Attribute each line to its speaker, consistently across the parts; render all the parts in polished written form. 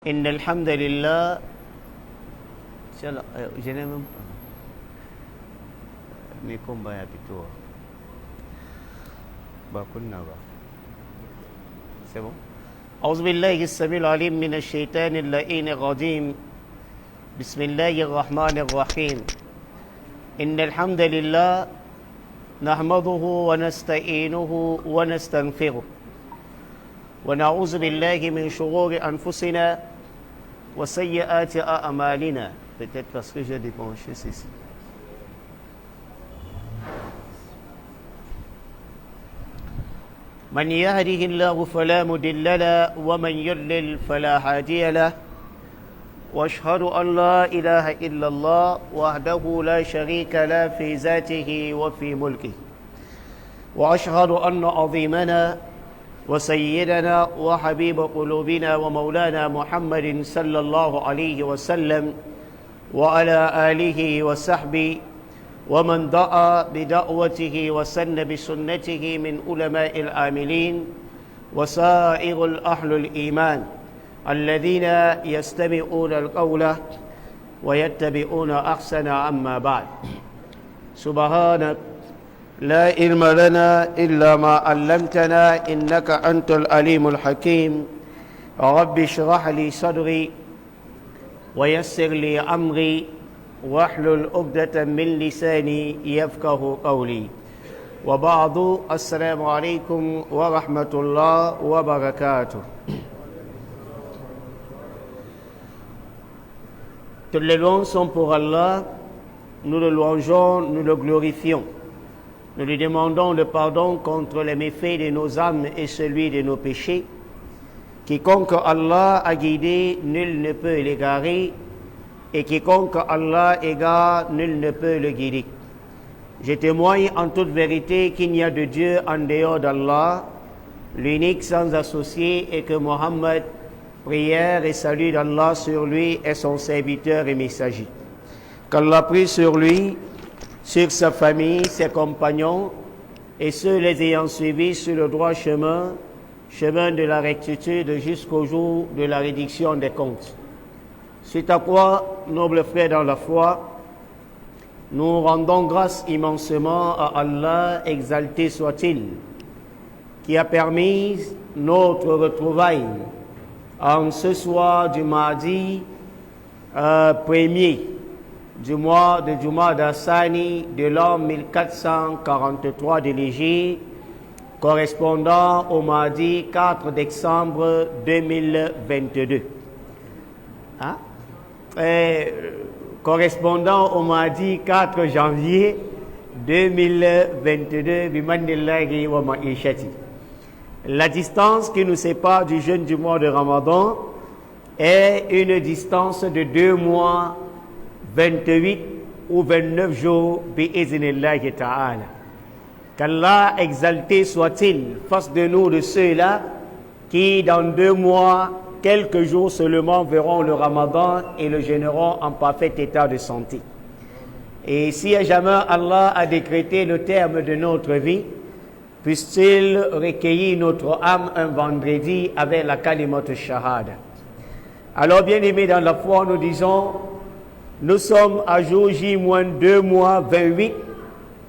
Speaker 1: إن الحمد لله je n'ai même pas mais combat ya pitoa كنا c'est bon أعوذ بالله السميع العليم من الشيطان اللعين الرجيم بسم الله الرحمن الرحيم إن الحمد لله نحمده ونستعينه ونستغفره ونعوذ بالله من شرور أنفسنا وسيئات أعمالنا. Peut-être parce que j'ai débranché ceci. من يهده الله فلا مضل له ومن يضلل فلا هادي له واشهد أن لا إله إلا الله وحده لا شريك له في ذاته وفي ملكه واشهد أن عظيمنا وسيدنا وحبيب قلوبنا ومولانا محمد صلى الله عليه وسلم وعلى آله وصحبه ومن دعا بدعوته وسن بسنته من علماء العاملين وسائر الأهل الإيمان الذين يستمعون القول ويتبعون أحسن. أما بعد سبحانك لا علم لنا إلا ما علمتنا إنك أنت العليم الحكيم. رب اشرح لي صدري ويسر لي أمري واحلل عقدة من لساني يفقه قولي. وبعد السلام عليكم ورحمة الله وبركاته. Toutes les louanges sont pour Allah, nous le louangeons, nous le glorifions. Nous lui demandons le pardon contre les méfaits de nos âmes et celui de nos péchés. Quiconque Allah a guidé, nul ne peut l'égarer, et quiconque Allah égare, nul ne peut le guider. Je témoigne en toute vérité qu'il n'y a de Dieu en dehors d'Allah, l'unique sans associé, et que Mohammed, prière et salut d'Allah sur lui, est son serviteur et messager. Qu'Allah prie sur lui, sur sa famille, ses compagnons, et ceux les ayant suivis sur le droit chemin, chemin de la rectitude jusqu'au jour de la rédiction des comptes. C'est à quoi, nobles frères dans la foi, nous rendons grâce immensément à Allah, exalté soit-il, qui a permis notre retrouvaille en ce soir du mardi 1er du mois de Jumada Sani de l'an 1443 de l'Hégire, correspondant au mardi 4 décembre 2022. Hein? Correspondant au mardi 4 janvier 2022, bimanillahi wa ma'ishati. La distance qui nous sépare du jeûne du mois de Ramadan est une distance de 2 mois, 28 ou 29 jours, bi'iznillahi ta'ala. Qu'Allah exalté soit-il, fasse de nous de ceux-là qui, dans 2 mois, quelques jours seulement, verront le Ramadan et le jeûneront en parfait état de santé. Et si jamais Allah a décrété le terme de notre vie, puisse-t-il recueillir notre âme un vendredi avec la kalimat shahada. Alors, bien aimés dans la foi, nous disons, nous sommes à jour J-2 mois, 28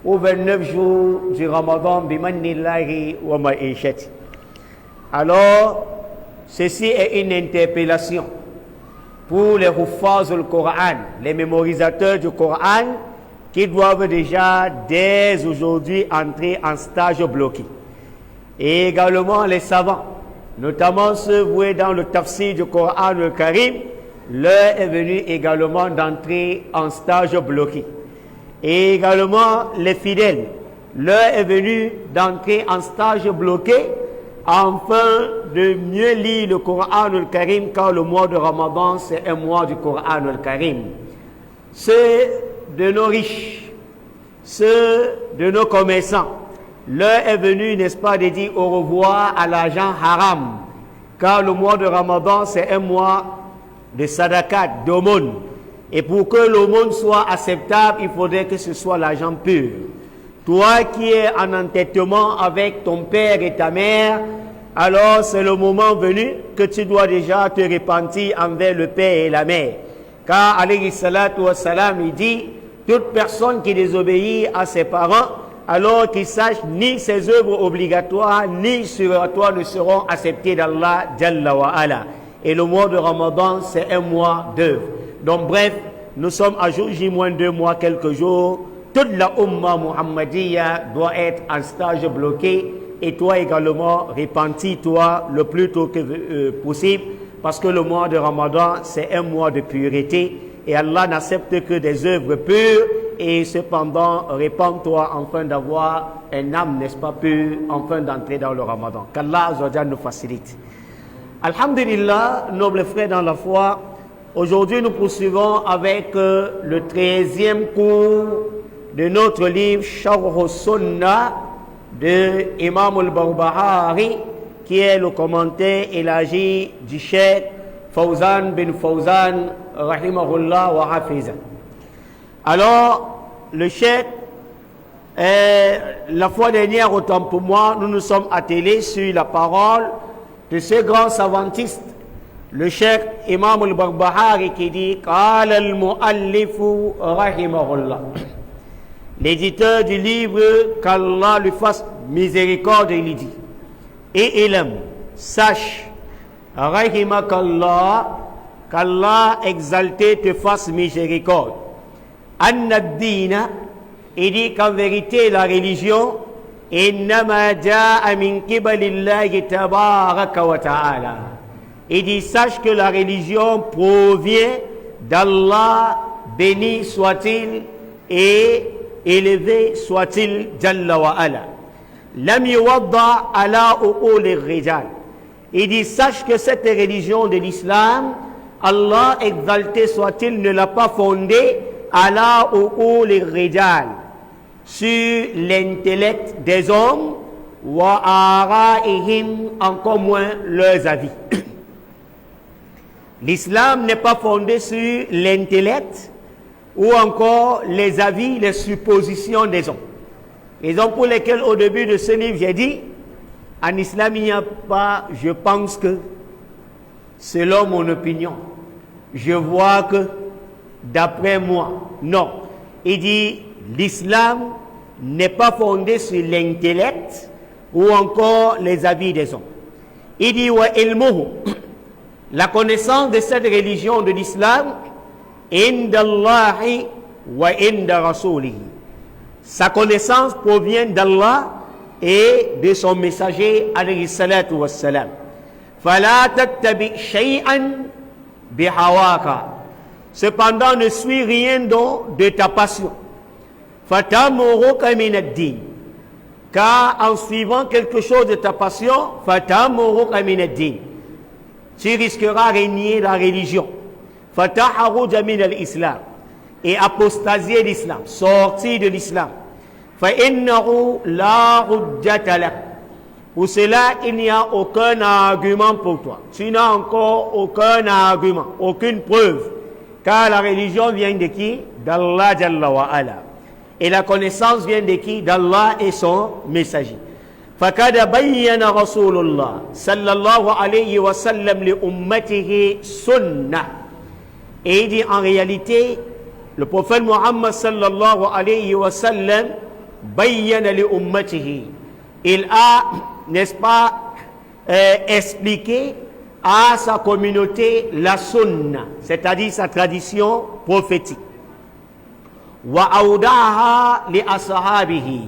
Speaker 1: ou 29 jours du Ramadan, bimanillahi wa ma'ishati. Alors, ceci est une interpellation pour les huffaz du Coran, les mémorisateurs du Coran, qui doivent déjà, dès aujourd'hui, entrer en stage bloqué. Et également les savants, notamment ceux voués dans le tafsir du Coran le Karim, l'heure est venue également d'entrer en stage bloqué. Et également les fidèles, l'heure est venue d'entrer en stage bloqué, afin de mieux lire le Coran le Karim, car le mois de Ramadan, c'est un mois du Coran le Karim. Ceux de nos riches, ceux de nos commerçants, l'heure est venue, n'est-ce pas, de dire au revoir à l'argent haram, car le mois de Ramadan, c'est un mois de sadakat, d'aumône. Et pour que l'aumône soit acceptable, il faudrait que ce soit l'argent pur. Toi qui es en entêtement avec ton père et ta mère, alors c'est le moment venu que tu dois déjà te repentir envers le père et la mère. Car, alayhi salatu wa salam, il dit, toute personne qui désobéit à ses parents, alors qu'il sache ni ses œuvres obligatoires, ni surérogatoires ne seront acceptées d'Allah, Jalla wa ala. Et le mois de Ramadan, c'est un mois d'œuvre. Donc, bref, nous sommes à jour J-2 mois, quelques jours. Toute la Ummah Muhammadiyya doit être en stage bloqué. Et toi également, repentis-toi le plus tôt que possible. Parce que le mois de Ramadan, c'est un mois de pureté. Et Allah n'accepte que des œuvres pures. Et cependant, répands-toi afin d'avoir un âme, n'est-ce pas, pure, afin d'entrer dans le Ramadan. Qu'Allah nous facilite. Alhamdulillah, nobles frères dans la foi, aujourd'hui nous poursuivons avec le 13e cours de notre livre Sharh Sunnah de Imam al-Barbahari, qui est le commentaire élargi du Cheikh Fawzan bin Fawzan rahimahullah wa hafiza. Alors, le Cheikh, la fois dernière, autant pour moi, nous nous sommes attelés sur la parole de ce grand savantiste, le Cheikh Imam al-Barbahari, qui dit Qala al-muallifu rahimahullah. L'éditeur du livre, qu'Allah lui fasse miséricorde, il dit et ilm, sache, rahimakallah, qu'Allah exalté te fasse miséricorde. An-Naddina, il dit qu'en vérité la religion, innama ja'a min qibalillahi tabaraka wa ta'ala. Il dit sache que la religion provient d'Allah, béni soit-il et élevé soit-il, Jalla wa ala. Lam yuwadda ala uqul rijal. Il dit sache que cette religion de l'islam, Allah exalté soit-il, ne l'a pas fondée ala uqul rijal, sur l'intellect des hommes, wa ara'ihim, encore moins leurs avis. L'islam n'est pas fondé sur l'intellect ou encore les avis, les suppositions des hommes. Raison pour lesquelles au début de ce livre j'ai dit, en islam il n'y a pas je pense que, selon mon opinion, je vois que, d'après moi. Non, il dit l'islam n'est pas fondé sur l'intellect ou encore les avis des hommes. Il dit wa ilmuhu, la connaissance de cette religion de l'islam, indallahi wa inda rasulihi. Sa connaissance provient d'Allah et de son messager alayhi salatu wassalam. Fala tattabi shay'an bihawaka. Cependant, ne suis rien de ta passion. Fatamuruka min ad-din. Car en suivant quelque chose de ta passion, fatamuruka min ad-din, tu risqueras régner la religion. Fataharuja min al-islam, et apostasier l'islam, sortir de l'islam. Fa innahu la hujjata lak. Pour cela, il n'y a aucun argument pour toi. Tu n'as encore aucun argument, aucune preuve. Car la religion vient de qui? D'Allah Jalla wa ala. Et la connaissance vient de qui? D'Allah et son messager. فَقَدْ بَيَّنَ رَسُولُ اللَّهِ صلى الله عليه وسلم لأمته سنة. Et il dit en réalité, le prophète Muhammad sallallahu alayhi wa sallam bayyana li ummatihi. Il a, n'est-ce pas, expliqué à sa communauté la sunna, c'est-à-dire sa tradition prophétique. Wa awdaha li ashabihi.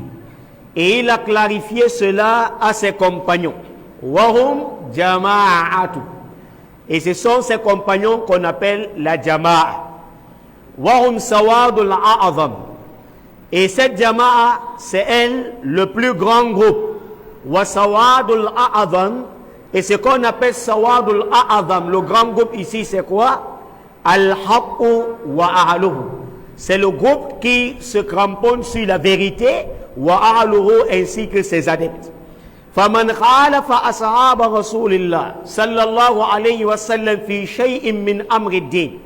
Speaker 1: Et il a clarifié cela à ses compagnons. Wahum jama'atu. Et ce sont ces compagnons qu'on appelle la jama'a. Wahum sawadul a'azam. Et cette jama'a, c'est elle le plus grand groupe. Wa sawadul a'azam. Et ce qu'on appelle sawadul a'azam, le grand groupe ici, c'est quoi? Al-haqqu wa ahluhu. C'est le groupe qui se cramponne sur la vérité, wa ahluhu, ainsi que ses adeptes. فمن خالف أصحاب رسول الله صلى الله عليه وسلم في شيء من أمر الدين.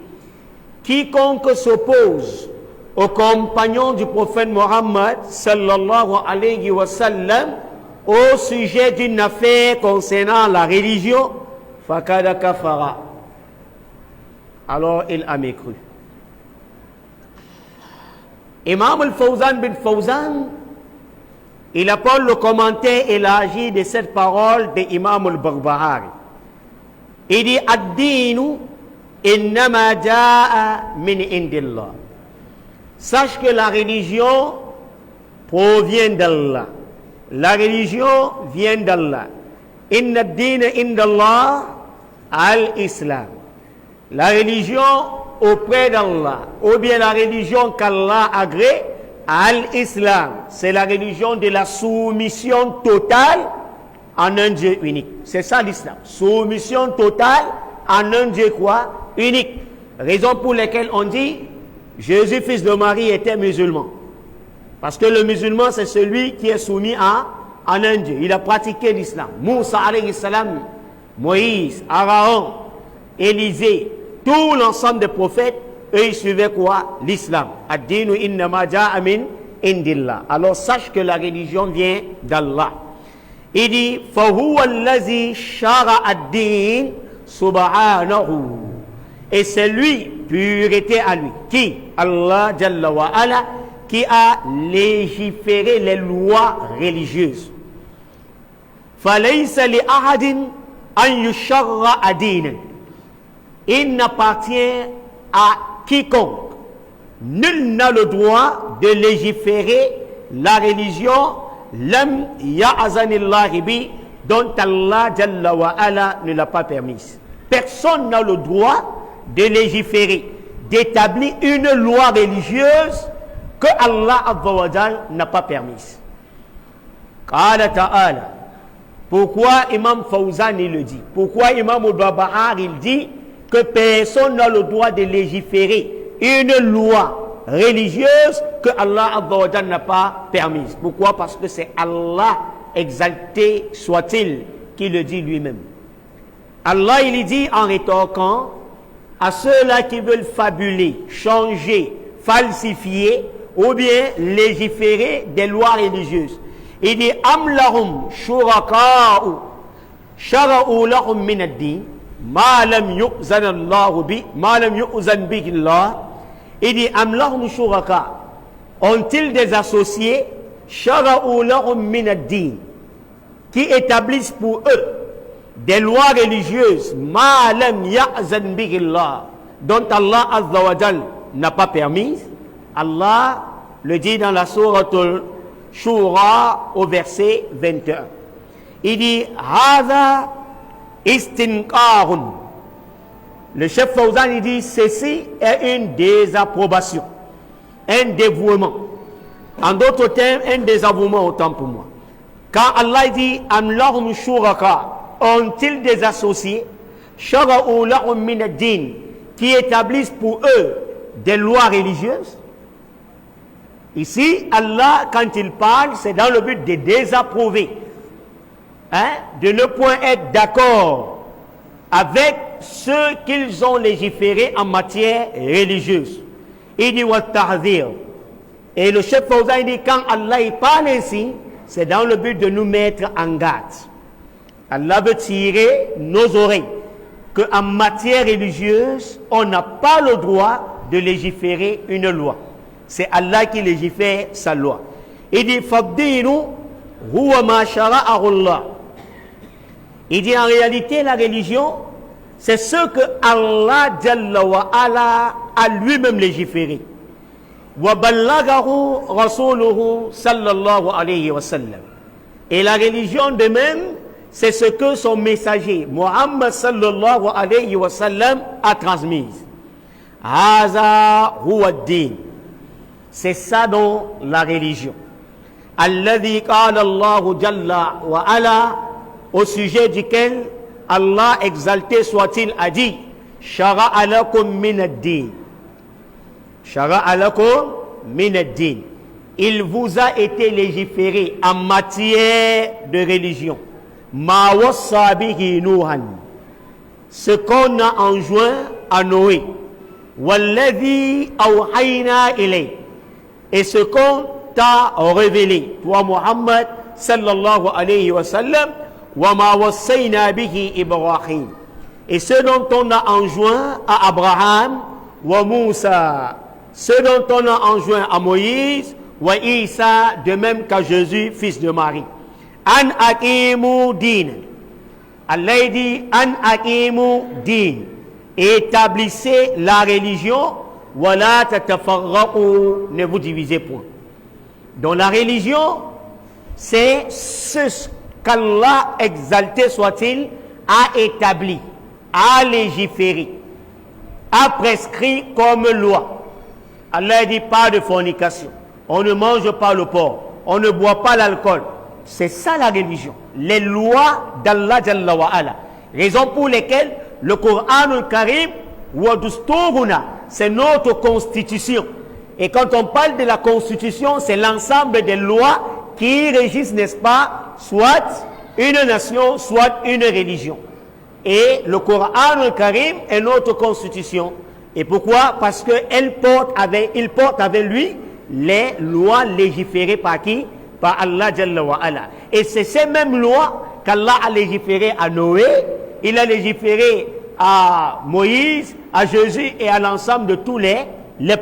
Speaker 1: Quiconque s'oppose aux compagnons du prophète Mohammed sallallahu alayhi wa sallam au sujet d'une affaire concernant la religion, fakada kafara. Alors il a mécru. Imam al-Fawzan bin Fawzan, il apporte le commentaire élargi de cette parole de Imam al-Barbahari. Il dit ad-dinu innama jaa min indillah. Sache que la religion provient d'Allah. La religion vient d'Allah. Inna ad-dina indallah al-Islam. La religion auprès d'Allah, ou bien la religion qu'Allah agrée, al-Islam, c'est la religion de la soumission totale en un Dieu unique. C'est ça l'islam. Soumission totale en un Dieu quoi? Unique. Raison pour laquelle on dit Jésus, fils de Marie, était musulman. Parce que le musulman, c'est celui qui est soumis en un Dieu. Il a pratiqué l'islam. Moussa alayhi salam, Moïse, Aaron, Élisée, tout l'ensemble des prophètes, eux, ils suivaient quoi? L'islam. Ad-dinu innama ja'a min indillah. Alors sache que la religion vient d'Allah. Il dit fahuwa allazi shara'a ad-din subhanahu. Et c'est lui, pureté à lui, qui, Allah Jalla wa Ala, qui a légiféré les lois religieuses. Falaysa li ahadin an yusharra'a dinan. Il n'appartient à quiconque. Nul n'a le droit de légiférer la religion lam ya'zanillahi bi, dont Allah Jalla wa Ala ne l'a pas permise. Personne n'a le droit de légiférer, d'établir une loi religieuse que Allah Azza wa Jalla n'a pas permise. Qala ta'ala. Pourquoi Imam Fawzan il le dit? Pourquoi Imam al-Barbahari il dit que personne n'a le droit de légiférer une loi religieuse que Allah Azza wa Jalla n'a pas permise? Pourquoi? Parce que c'est Allah, exalté soit-il, qui le dit lui-même. Allah il dit en rétorquant à ceux-là qui veulent fabuler, changer, falsifier ou bien légiférer des lois religieuses. Il dit am lahum shuraka'u shara'u lahum min ad-din ma lam yu'zan Allah bi ma lam yu'zan bihi Allah. Il dit am lahum shuraka, ont-ils des associés shara'u lahum min ad-din, qui établissent pour eux des lois religieuses ma lam ya'zan bihi Allah, dont Allah Azza wa Jal n'a pas permis. Allah le dit dans la sourate Shura au verset 21. Il dit Hadha istinqarun. Le chef Fawzan il dit ceci est une désapprobation, un dévouement. En d'autres termes, un désavouement autant pour moi. Quand Allah dit am lahum shuraka, ont-ils des associés shara'u lahum min ad-din, qui établissent pour eux des lois religieuses? Ici, Allah, quand il parle, c'est dans le but de désapprouver, de ne point être d'accord avec ceux qu'ils ont légiféré en matière religieuse. Il dit wa ta'zir. Et le chef Fawzan dit quand Allah il parle ainsi, c'est dans le but de nous mettre en garde. Allah veut tirer nos oreilles qu'en matière religieuse, on n'a pas le droit de légiférer une loi. C'est Allah qui légifère sa loi. Il dit Fabdinu huwa ma shara'ahu Allah. Il dit en réalité la religion, c'est ce que Allah Jalla wa Ala a lui-même légiféré. Wa ballaghahu rasuluhu sallallahu alayhi wa sallam. Et la religion de même, c'est ce que son messager Muhammad sallallahu alayhi wa sallam a transmis. Haza huwa ad-din. C'est ça dans la religion. Alladhi qala Allahu Jalla wa Ala, au sujet duquel Allah exalté soit-il a dit Shara'a lakum min ad-din. Shara'a lakum min ad-din. Il vous a été légiféré en matière de religion. Ma wassa bihi Nuhan. Ce qu'on a enjoint à Noé. Walladhi awhayna ilayk. Et ce qu'on t'a révélé, toi Muhammad, sallallahu alayhi wa sallam, wa ma wassayna bihi Ibrahim. Et ce dont on a enjoint à Abraham, wa Moussa, ce dont on a enjoint à Moïse, wa Isa, de même qu'à Jésus, fils de Marie. An aqimu din. Allah dit an aqimu din. Établissez la religion, wa la tatafarraqu, ne vous divisez point. Donc la religion, c'est ce qu'Allah, exalté soit-il, a établi, a légiféré, a prescrit comme loi. Allah dit pas de fornication, on ne mange pas le porc, on ne boit pas l'alcool. C'est ça la religion, les lois d'Allah Jalla wa Ala. Raison pour lesquelles le Coran al-Karim, wa dusturuna, c'est notre constitution. Et quand on parle de la constitution, c'est l'ensemble des lois qui régissent, n'est-ce pas, soit une nation, soit une religion. Et le Coran al-Karim est notre constitution. Et pourquoi? Parce qu'il porte avec lui les lois légiférées par qui? Par Allah Jalla wa Ala. Et c'est ces mêmes lois qu'Allah a légiférées à Noé, il a légiféré à Moïse, à Jésus et à l'ensemble de tous les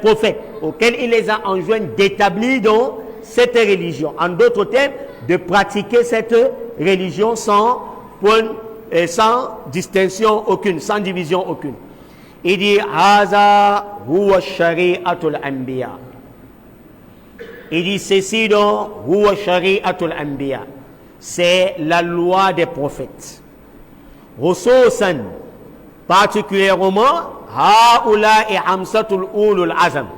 Speaker 1: prophètes, auxquels il les a enjoints d'établir donc cette religion. En d'autres termes, de pratiquer cette religion sans distinction aucune, sans division aucune. Il dit Haza huwa shari'atul anbiya. Il dit ceci donc huwa shari'atul anbiya. C'est la loi des prophètes. Khususan, particulièrement Haoula et Hamsatul Ulul Azam.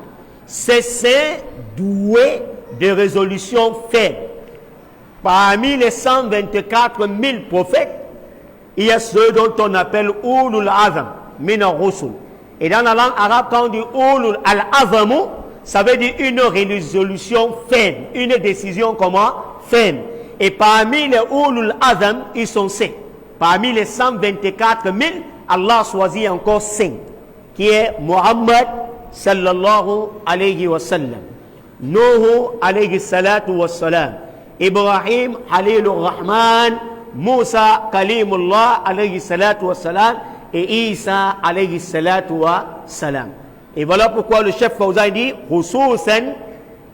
Speaker 1: C'est ces doués de résolution faibles. Parmi les 124 000 prophètes, il y a ceux dont on appelle Ulul Azam, Mina Rusul. Et dans la langue arabe, quand on dit Ulul Al-Azamu, ça veut dire une résolution ferme, une décision comment? Ferme. Et parmi les Ulul Azam, ils sont 5. Parmi les 124 000, Allah choisit encore 5, qui est Muhammad sallallahu alayhi wa sallam, Nuh alayhi salatu wa salam, Ibrahim Halilur Rahman, Moussa Kalimullah alayhi salatu wa salam, et Isa alayhi salatu wa salam. Et voilà pourquoi le chef Fawzan dit Khususan,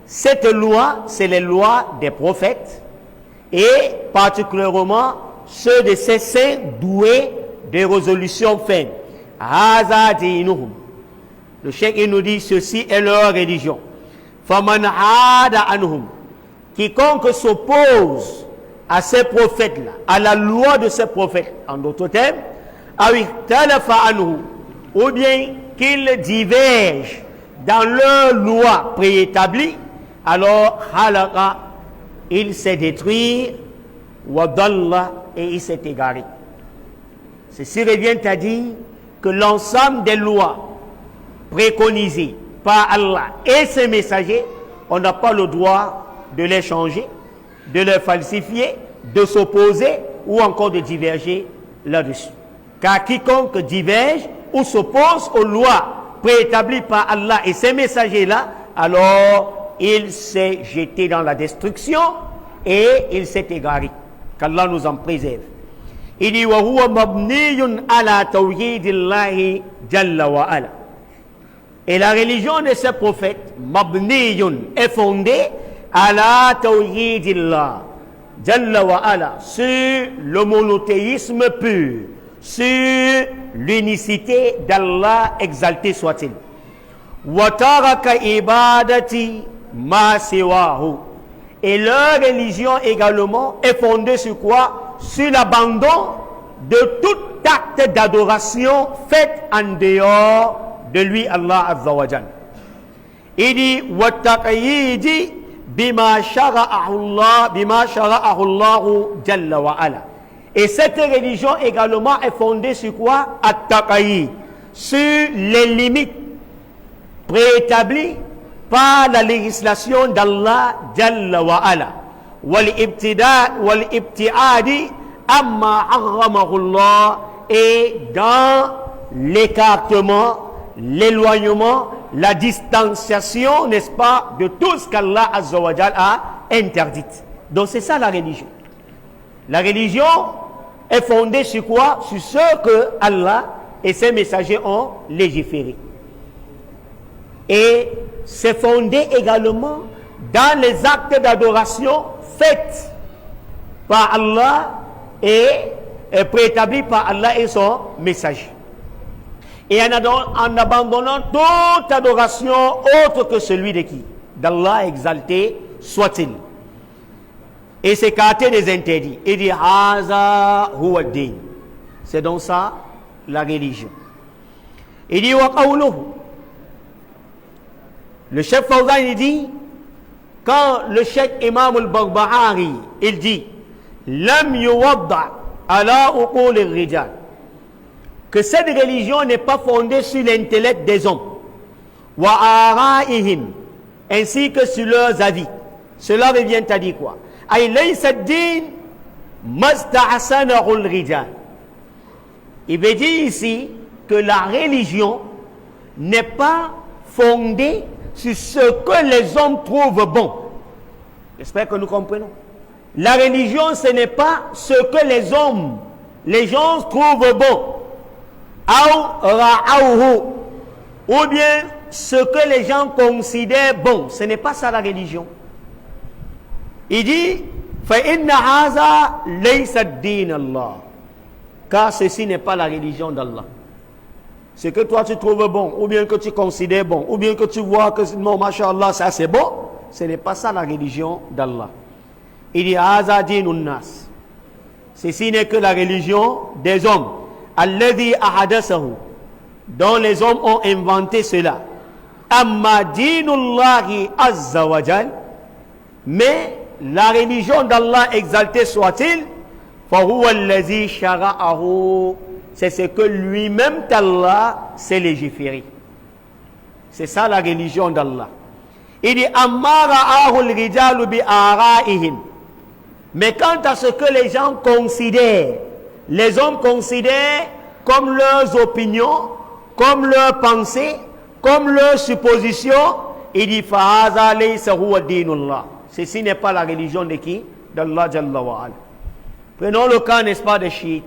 Speaker 1: cette loi, c'est les lois des prophètes, et particulièrement ceux de ces saints doués de résolution ferme. Haza dinuhum. Le cheikh il nous dit ceci est leur religion. Faman hada anhum. Quiconque s'oppose à ces prophètes-là, à la loi de ces prophètes, en d'autres termes, ou bien qu'ils divergent dans leur loi préétablie, alors halaka, il s'est détruit, wadalla, et il s'est égaré. Ceci revient à dire que l'ensemble des lois préconisées par Allah et ses messagers, on n'a pas le droit de les changer, de les falsifier, de s'opposer ou encore de diverger là-dessus. Car quiconque diverge ou s'oppose aux lois préétablies par Allah et ses messagers-là, alors il s'est jeté dans la destruction et il s'est égaré. Qu'Allah nous en préserve. Il dit wa huwa mabniyun ala tawhidillahi jalla wa ala. Et la religion de ces prophètes, mabniyun, est fondée ala tawhidillah jalla wa ala, sur le monothéisme pur, sur l'unicité d'Allah, exalté soit-il. Wa taraka ibadati ma siwahu. Et leur religion également est fondée sur quoi? Sur l'abandon de tout acte d'adoration fait en dehors de lui, Allah Azza wa Jal. Il dit wa taqyidi bima shara'ahu Allah jalla wa ala. Et cette religion également est fondée sur quoi? At-taqyid, sur les limites préétablies par la législation d'Allah Jalla wa Ala, wal ibtiadi amma harramahu Allah, et dans l'écartement, l'éloignement, la distanciation, n'est-ce pas, de tout ce qu'Allah Azza wa Jalla a interdit. Donc c'est ça la religion. La religion est fondée sur quoi? Sur ce que Allah et ses messagers ont légiféré. Et c'est fondé également dans les actes d'adoration faits par Allah et préétablis par Allah et son messager. Et en abandonnant toute adoration autre que celui de qui? D'Allah exalté soit-il. Et s'écarter des interdits. Il dit Haza huwa ad-din. C'est donc ça la religion. Il dit wa qawluhu. Le chef Fawzan il dit, quand le cheikh Imam al-Barbahari il dit lam yuwadda ala uqul ar-rijal, que cette religion n'est pas fondée sur l'intellect des hommes, wa ara'ihim, ainsi que sur leurs avis. Cela revient à dire quoi? Ay laysa ad-din mastahsanahu al-rijal. Il veut dire ici que la religion n'est pas fondée sur ce que les hommes trouvent bon. J'espère que nous comprenons. La religion, ce n'est pas ce que les gens trouvent bon. Ou bien ce que les gens considèrent bon. Ce n'est pas ça la religion. Il dit فَإِنَّ هَذَا لَيْسَ الدِّينَ اللَّهِ. Car ceci n'est pas la religion d'Allah. Ce que toi tu trouves bon, ou bien que tu considères bon, ou bien que tu vois que non, mashallah, ça c'est bon, ce n'est pas ça la religion d'Allah. Il dit هَذَا دِينُ النَّاسِ. Ceci n'est que la religion des hommes. الَّذِي أَحَدَثَهُ, dont les hommes ont inventé cela. أَمَّا دِينُ اللَّهِ عَزَّ وَجَلَّ. Mais la religion d'Allah exalté soit-il, فَهُوَ الَّذِي شَرَعَهُ. C'est ce que lui-même d'Allah s'est légiféré. C'est ça la religion d'Allah. Il dit أَمَّا رَآهُ الرِّجَالُ بِآرَائِهِمْ. Mais quant à ce que les gens considèrent, les hommes considèrent comme leurs opinions, comme leurs pensées, comme leurs suppositions, il dit فَهَذَا لَيْسَ هُوَ دِينُ اللَّهِ. Ceci n'est pas la religion de qui? D'Allah Jalla wa Ala. Prenons le cas, n'est-ce pas, des chiites.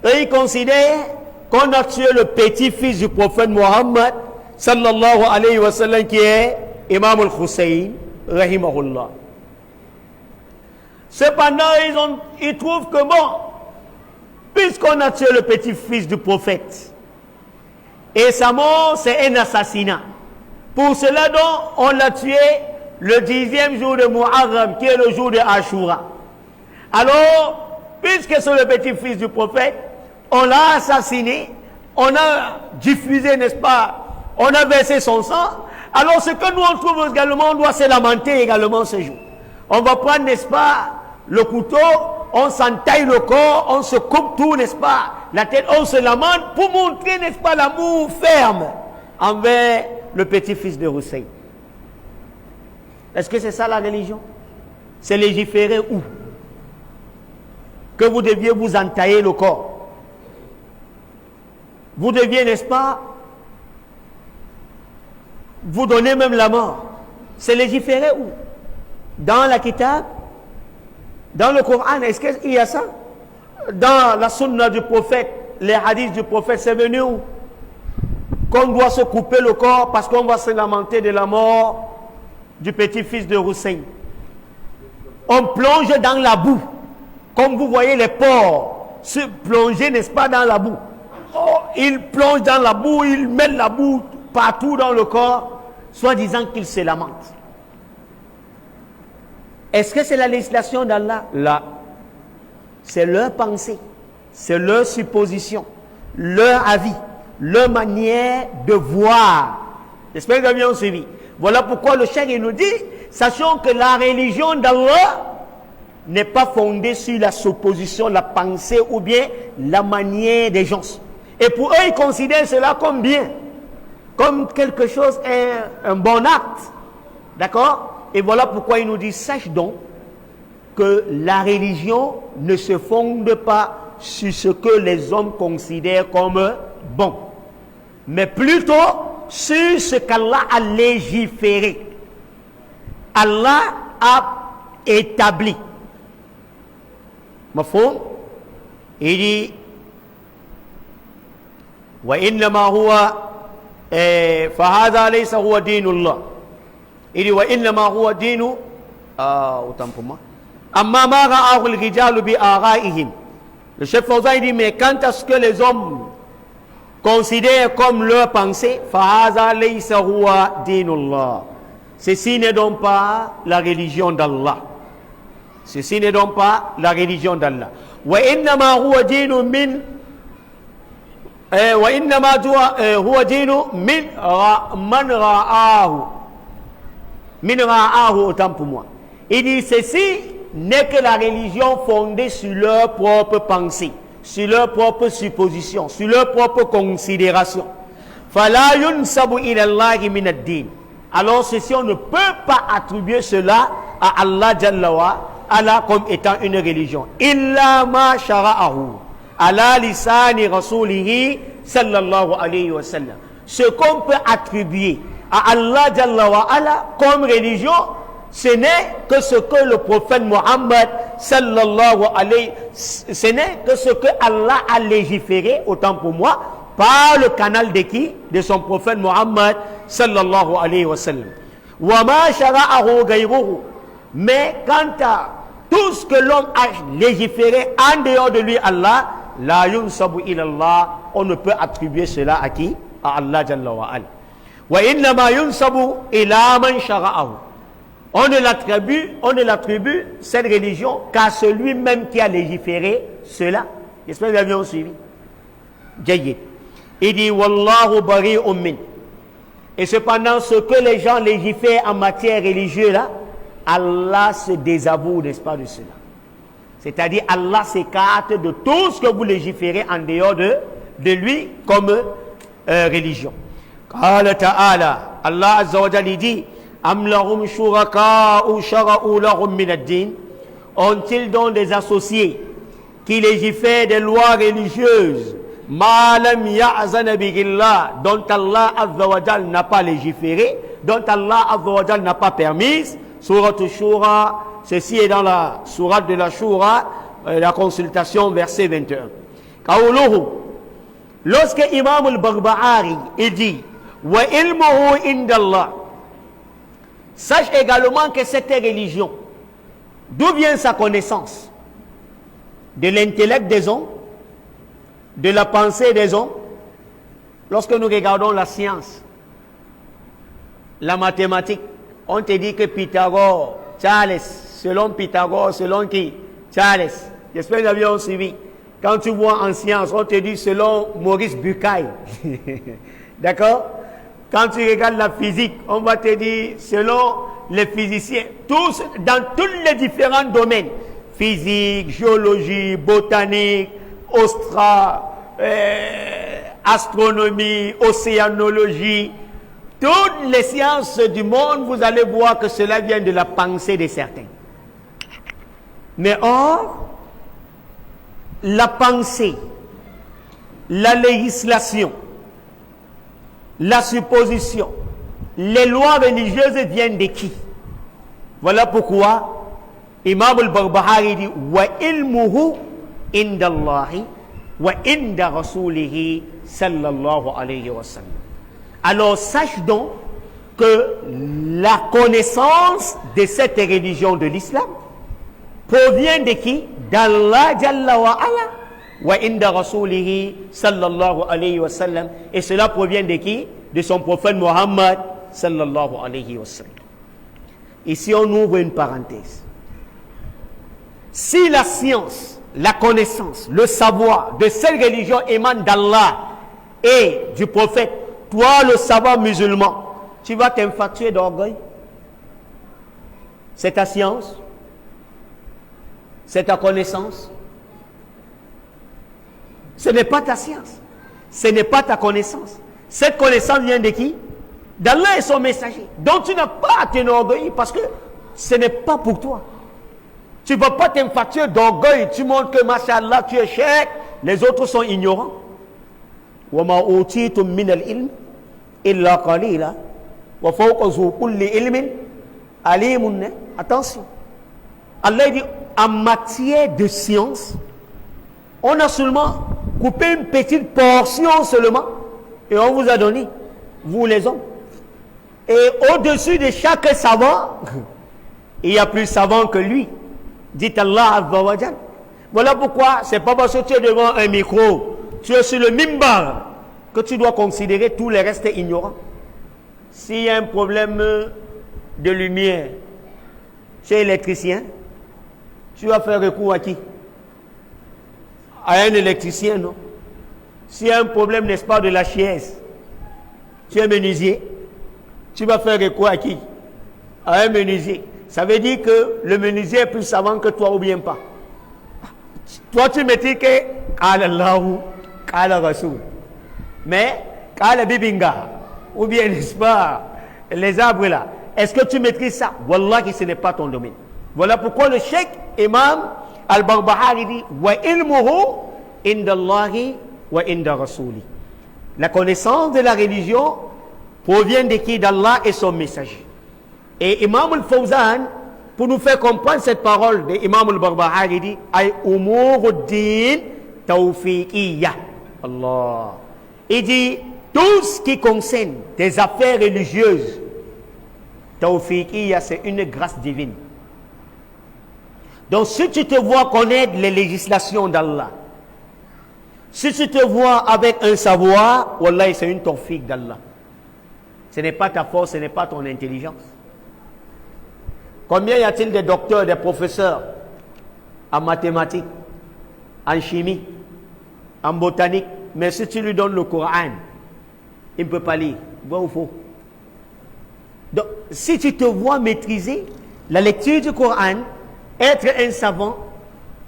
Speaker 1: Eux, ils considèrent qu'on a tué le petit-fils du prophète Mohammed sallallahu alayhi wa sallam, qui est Imam al-Hussein rahimahullah. Cependant, ils trouvent que bon, puisqu'on a tué le petit-fils du prophète, et sa mort c'est un assassinat, pour cela donc on l'a tué le 10e jour de Muharram, qui est le jour de Ashura. Alors, puisque c'est le petit-fils du prophète, on l'a assassiné, on a diffusé, n'est-ce pas, on a versé son sang. Alors ce que nous on trouve également, on doit se lamenter également ce jour. On va prendre, n'est-ce pas, le couteau, on s'entaille le corps, on se coupe tout, n'est-ce pas, la tête, on se lamente pour montrer, n'est-ce pas, l'amour ferme envers le petit-fils de Hussein. Est-ce que c'est ça la religion? C'est légiférer où? Que vous deviez vous entailler le corps. Vous deviez, n'est-ce pas, vous donner même la mort. C'est légiférer où? Dans la kitab? Dans le Coran, est-ce qu'il y a ça? Dans la sunna du prophète, les hadiths du prophète, c'est venu où? Qu'on doit se couper le corps parce qu'on va se lamenter de la mort du petit-fils de Hussein. On plonge dans la boue. Comme vous voyez les porcs se plonger, n'est-ce pas, dans la boue. Oh, ils plongent dans la boue, ils mettent la boue partout dans le corps, soi-disant qu'ils se lamentent. Est-ce que c'est la législation d'Allah? Là, c'est leur pensée, c'est leur supposition, leur avis, leur manière de voir. J'espère que vous avez bien suivi. Voilà pourquoi le cheikh nous dit, sachant que la religion d'Allah n'est pas fondée sur la supposition, la pensée ou bien la manière des gens. Et pour eux, ils considèrent cela comme bien, comme quelque chose, un bon acte. D'accord? Et voilà pourquoi il nous dit, sache donc que la religion ne se fonde pas sur ce que les hommes considèrent comme bon, mais plutôt sur ce qu'Allah a légiféré. Allah a établi. Mafhum? Il dit wa innama huwa fa hadha laysa huwa dinullah. Il dit wa innama huwa dinu autant pour moi. Amma ma ra'ahu al-rijalu bi ara'ihim. Le chef Fawzan dit mais quant à ce que les hommes considèrent comme leur pensée, fa hadha laysa huwa dinullah. Ceci n'est donc pas la religion d'Allah. Ceci n'est donc pas la religion d'Allah. Wa innama huwa dinu min wa innama huwa dinu min man ra'ahu. Min ra'ahu autant pour moi. Il dit ceci n'est que la religion fondée sur leur propre pensée, sur leur propre supposition, sur leur propre considération. Fala yunsabu ila Allahi min ad-din. Alors ceci, on ne peut pas attribuer cela à Allah Jalla wa Ala comme étant une religion. Illa ma shara'ahu ala lisani rasulihi sallallahu alayhi wa sallam. Ce qu'on peut attribuer à Allah Jalla wa Ala comme religion, ce n'est que ce que le prophète Mohammed sallallahu alayhi, ce n'est que ce que Allah a légiféré, autant pour moi, par le canal de qui? De son prophète Mohammed sallallahu alayhi wa sallam. Wa ma shara'ahu ghayruhu. Mais quant à tout ce que l'homme a légiféré en dehors de lui, Allah, la yunsabu ila Allah, on ne peut attribuer cela à qui? À Allah Jalla wa Ala. Wa innama yunsabu ila man shara'ahu. On ne l'attribue cette religion qu'à celui même qui a légiféré cela. J'espère que vous avez bien suivi. Jayyid. Il dit wallahu bari'un min. Et cependant, ce que les gens légifèrent en matière religieuse là, Allah se désavoue, n'est-ce pas, de cela. C'est-à-dire, Allah s'écarte de tout ce que vous légiférez en dehors de lui comme religion. Qala ta'ala, Allah Azza wa Jalla dit, Am lahum shuraka'u shara'u lahum min ad-din. Ont-ils donc des associés qui légifèrent des lois religieuses ma lam ya'zana bihillah, dont Allah Azza wa Jalla n'a pas légiféré, dont Allah Azza wa Jalla n'a pas permis. Sourate Shura, ceci est dans la sourate de la Shura, la consultation, verset 21. Qawluhu, lorsque Imam al-Barbahari il dit wa ilmuhu indallah, sache également que cette religion, d'où vient sa connaissance? De l'intellect des hommes, de la pensée des hommes. Lorsque nous regardons la science, la mathématique, on te dit que Pythagore, Charles, selon Pythagore, selon qui? Charles. J'espère que vous avez suivi. Quand tu vois en science, on te dit selon Maurice Bucaille. D'accord? Quand tu regardes la physique, on va te dire selon les physiciens. Tous, dans tous les différents domaines. Physique, géologie, botanique, astronomie, océanologie. Toutes les sciences du monde, vous allez voir que cela vient de la pensée de certains. Mais or, la pensée, la législation, la supposition, les lois religieuses viennent de qui? Voilà pourquoi Imam al-Barbahari dit wa ilmuhu indallahi wa inda rasulihi sallallahu alayhi wa sallam. Alors sache donc que la connaissance de cette religion de l'islam provient de qui? D'Allah Jalla wa Ala wa inda rasulihi sallallahu alayhi wa sallam. Et cela provient de qui? De son prophète Mohammed sallallahu alayhi wa sallam. Ici on ouvre une parenthèse. Si la science, la connaissance, le savoir de cette religion émane d'Allah et du prophète, toi le savoir musulman, tu vas t'infatuer d'orgueil? C'est ta science? C'est ta connaissance? Ce n'est pas ta science. Ce n'est pas ta connaissance. Cette connaissance vient de qui? D'Allah et son messager. Donc tu n'as pas à t'enorgueillir parce que ce n'est pas pour toi. Tu ne vas pas t'infatuer d'orgueil. Tu montres que, machallah, tu es cheikh. Les autres sont ignorants. وَمَا أُوتِيتُم مِّنَ الْعِلْمِ إِلَّا قَلِيلًا وَفَوْقَ ذِي كُلِّ عِلْمٍ عَلِيمٌ. Attention. Allah dit, en matière de science, on a seulement coupé une petite portion seulement, et on vous a donné, vous les hommes. Et au-dessus de chaque savant, il y a plus savant que lui. Dit Allah Azza wa Jal. Voilà pourquoi, c'est pas parce que tu es devant un micro, tu es sur le mimbar, que tu dois considérer tous les restes ignorants. S'il y a un problème de lumière, tu es électricien, tu vas faire recours à qui? À un électricien, non? S'il y a un problème, n'est-ce pas, de la chiesse, tu es menuisier, tu vas faire recours à qui? À un menuisier. Ça veut dire que le menuisier est plus savant que toi ou bien pas. Toi, tu maîtrises que Qala Allahu, Qala Rasoul. Mais Qala Bibinga, ou bien, n'est-ce pas, les arbres là, est-ce que tu maîtrises ça? Wallahi, ce n'est pas ton domaine. Voilà pourquoi le Cheikh Imam Al-Barbahari dit wa ilmuhu inda Allahi wa inda Rasuli. La connaissance de la religion provient de qui? D'Allah et son messager. Et Imam Al-Fawzan, pour nous faire comprendre cette parole de Imam Al-Barbahari, dit ay umuruddin tawfiqiyya. Allah. Il dit tout ce qui concerne des affaires religieuses, tawfiqiyya, c'est une grâce divine. Donc si tu te vois connaître les législations d'Allah, si tu te vois avec un savoir, wallahi, c'est une tawfiq d'Allah. Ce n'est pas ta force, ce n'est pas ton intelligence. Combien y a-t-il de docteurs, de professeurs en mathématiques, en chimie, en botanique, mais si tu lui donnes le Coran, il ne peut pas lire. Vrai ou faux? Donc, si tu te vois maîtriser la lecture du Coran, être un savant,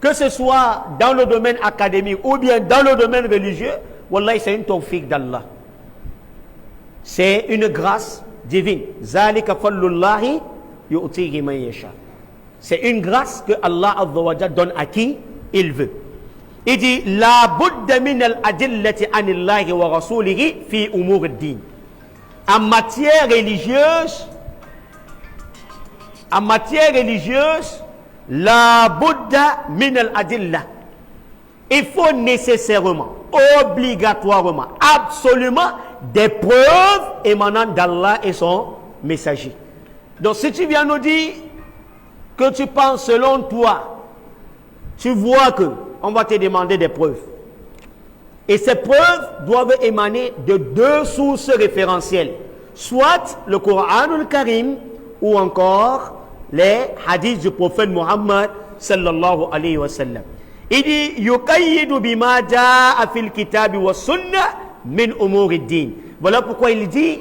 Speaker 1: que ce soit dans le domaine académique ou bien dans le domaine religieux, wallahi, c'est une tawfiq d'Allah. C'est une grâce divine. Zalika fallullahi yu'tihi man yasha. C'est une grâce que Allah Azza wa Jalla donne à qui il veut. Il dit la budda min al-adillati anillahi wa rasulihi fi umur ad-din. En matière religieuse, la budda min al-adilla. Il faut nécessairement, obligatoirement, absolument des preuves émanant d'Allah et son messager. Donc si tu viens nous dire que tu penses selon toi, tu vois que on va te demander des preuves. Et ces preuves doivent émaner de deux sources référentielles. Soit le Coran al-Karim ou encore les hadiths du prophète Muhammad sallallahu alayhi wa sallam. Il dit yuqayyidu bima jaa fil kitabi wa sunnah min umuriddin. Voilà pourquoi il dit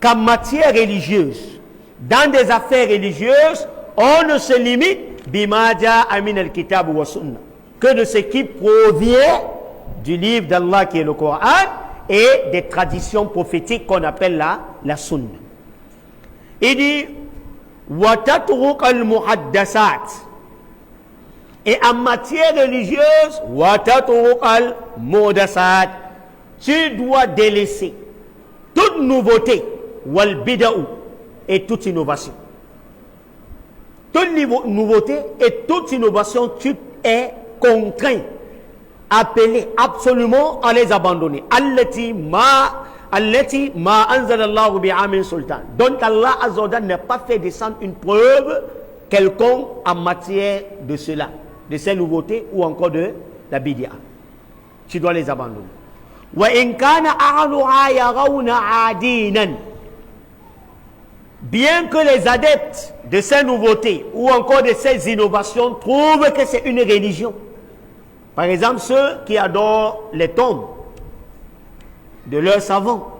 Speaker 1: qu'en matière religieuse, dans des affaires religieuses, on ne se limite bima jaa min al-kitab wa sunnah, que de ce qui provient du livre d'Allah qui est le Coran et des traditions prophétiques qu'on appelle la sunna. Il dit wa tatruq al-muhaddasat. Et en matière religieuse, wa tatruq al-muhaddasat, tu dois délaisser toute nouveauté wal bid'ah et toute innovation. Toute nouveauté et toute innovation, tu es contraint, appelé absolument à les abandonner. Allati ma anzalallahu bi'amin sultan. Donc Allah Azza wa Jalla n'a pas fait descendre une preuve quelconque en matière de cela, de ces nouveautés ou encore de la bid'ah. Tu dois les abandonner. Wa in kana ahluha yarawna adinan. Bien que les adeptes de ces nouveautés ou encore de ces innovations trouvent que c'est une religion. Par exemple, ceux qui adorent les tombes de leurs savants,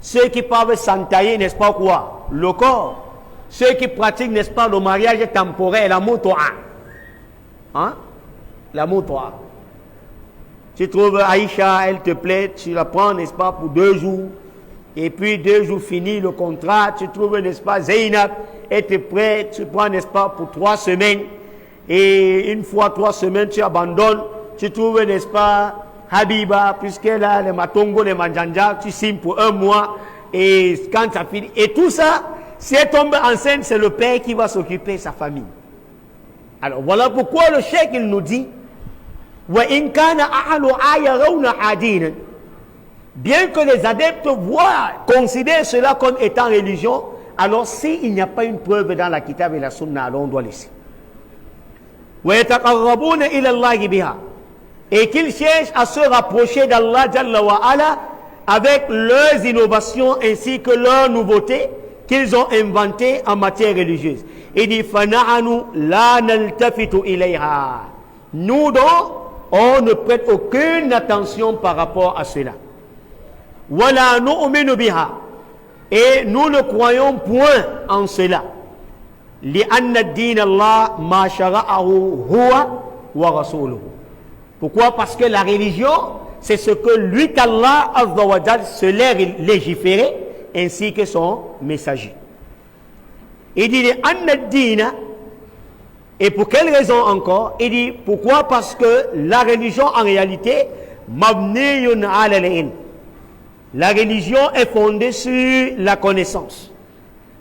Speaker 1: ceux qui peuvent s'entailler, n'est-ce pas quoi, le corps, ceux qui pratiquent, n'est-ce pas, le mariage temporaire, la mutua. Hein? La mutua. Tu trouves Aïcha, elle te plaît, tu la prends, n'est-ce pas, pour 2 jours. Et puis 2 jours finis le contrat, tu trouves, n'est-ce pas, Zainab, elle te prête, tu prends, n'est-ce pas, pour 3 semaines. Et une fois 3 semaines, tu abandonnes, tu trouves, n'est-ce pas, Habiba, puisqu'elle a les matongo, les manjanja, tu signes pour 1 mois. Et quand ça finit, et tout ça, si elle tombe enceinte, c'est le père qui va s'occuper de sa famille. Alors voilà pourquoi le cheikh il nous dit وَإِنْ كَانَ أَهْلُهَا يَرَوْنَ عَدِينًا. Bien que les adeptes voient, considèrent cela comme étant religion, alors s'il n'y a pas une preuve dans la kitab et la sunna, alors on doit laisser. وَيَتَقَرَّبُونَ إِلَى اللَّهِ بِهَا. Et qu'ils cherchent à se rapprocher d'Allah Jalla wa Ala avec leurs innovations ainsi que leurs nouveautés qu'ils ont inventées en matière religieuse. Il dit فَنَحْنُ لَا نَلْتَفِتُ إِلَيْهَا. Nous donc, on ne prête aucune attention par rapport à cela. وَلَا نُؤْمِنُ بِهَا. Et nous ne croyons point en cela. لِأَنَّ الدِّينَ اللَّهِ مَا شَرَعَهُ هُوَ وَرَسُولُهُ. Pourquoi? Parce que la religion, c'est ce que lui qu'Allah Azza wa Jal se l'est légiféré, ainsi que son messager. Il dit لِأَنَّ الدِّينَ. Et pour quelle raison encore? Il dit pourquoi? Parce que la religion en réalité, mabniyun ala al-ilm. La religion est fondée sur la connaissance.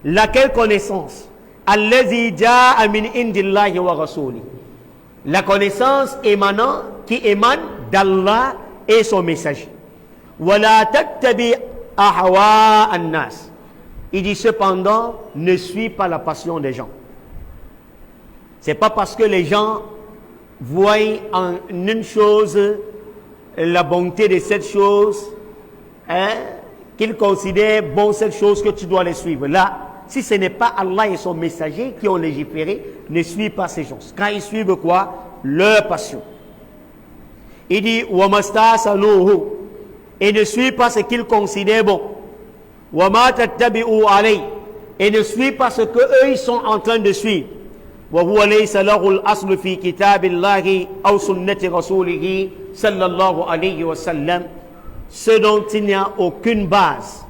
Speaker 1: Laquelle connaissance? Allazi jaa min indillahi wa rasuli. La connaissance émanant, qui émane d'Allah et son messager. Wala tattabi ahwa an-nas. Il dit cependant, ne suis pas la passion des gens. C'est pas parce que les gens voient en une chose la bonté de cette chose, qu'ils considèrent bon cette chose que tu dois les suivre. Là, si ce n'est pas Allah et son messager qui ont légiféré, ne suis pas ces gens. Quand ils suivent quoi? Leur passion. Il dit وَمَسْتَاسَنُوهُ. Et ne suis pas ce qu'ils considèrent bon. وَمَا تَتَّبِعُوا عَلَيْهِ. Et ne suis pas ce que eux ils sont en train de suivre. وهو ليس له الأصل في كتاب الله أو سنة رسوله صلى الله عليه وسلم. Ce dont il n'y a aucune base,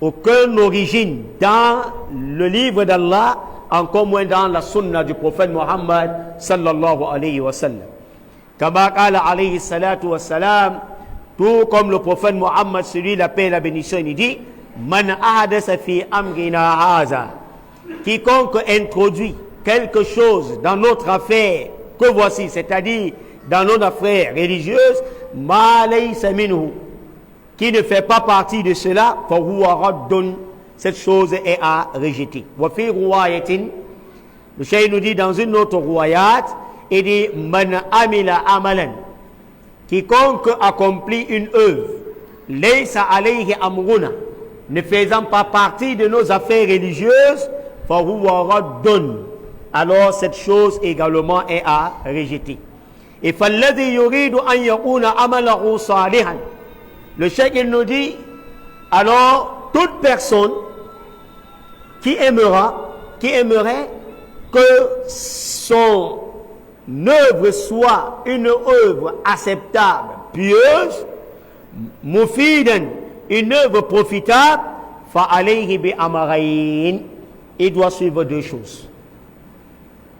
Speaker 1: aucune origine dans le livre d'Allah, encore moins dans la sunna du prophète Muhammad sallallahu alayhi wa sallam. Kama qala alayhi salatu wa salam, tout comme le prophète Muhammad, celui la paix et la bénédiction, il dit Man ahadasa fi amrina haza. Quiconque introduit quelque chose dans notre affaire que voici, c'est-à-dire dans notre affaire religieuse, ma laysa minhu, qui ne fait pas partie de cela, fahuwa raddun, cette chose est à rejeter. Wa fi riwayatin, le cheikh nous dit dans une autre riwayat, il dit man amila amalan, quiconque accomplit une œuvre, laysa alayhi amruna, ne faisant pas partie de nos affaires religieuses, fahuwa raddun, alors cette chose également est à rejeter. Et falladhi yuridu an yakuna amalahu salihan. Le cheikh il nous dit alors toute personne qui aimerait que son œuvre soit une œuvre acceptable, pieuse, mufidan, une œuvre profitable, fa alayhi bi amrayn, il doit suivre deux choses.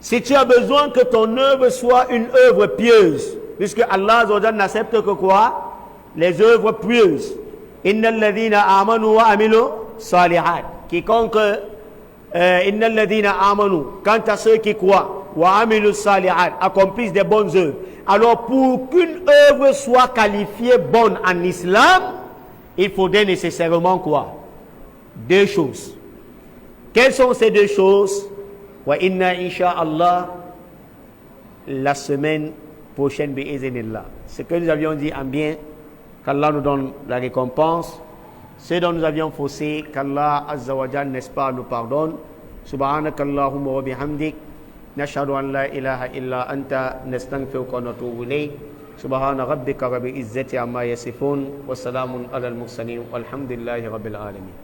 Speaker 1: Si tu as besoin que ton œuvre soit une œuvre pieuse, puisque Allah n'accepte que quoi? Les œuvres pieuses. Innal ladhina amanu wa amilu salihat. Quiconque innal ladhina amanu, quant à ceux qui croient, wa amilu salihat, accomplissent des bonnes œuvres. Alors pour qu'une œuvre soit qualifiée bonne en islam, il faudrait nécessairement quoi? Deux choses. Quelles sont ces deux choses? Wa inna insha'Allah, la semaine prochaine, bi'iznillah. Ce que nous avions dit en bien, qu'Allah nous donne la récompense. Ce dont nous avions faussé, qu'Allah Azza wa Jal, n'est-ce pas, nous pardonne. Subhanakallahumma wa bihamdik, nashhadu an la ilaha illa anta, nastaghfiruka wa natubu ilayk. Subhana rabbika rabbil izzati amma yasifun, wa salamun ala al-mursalin, walhamdulillahi rabbil alamin.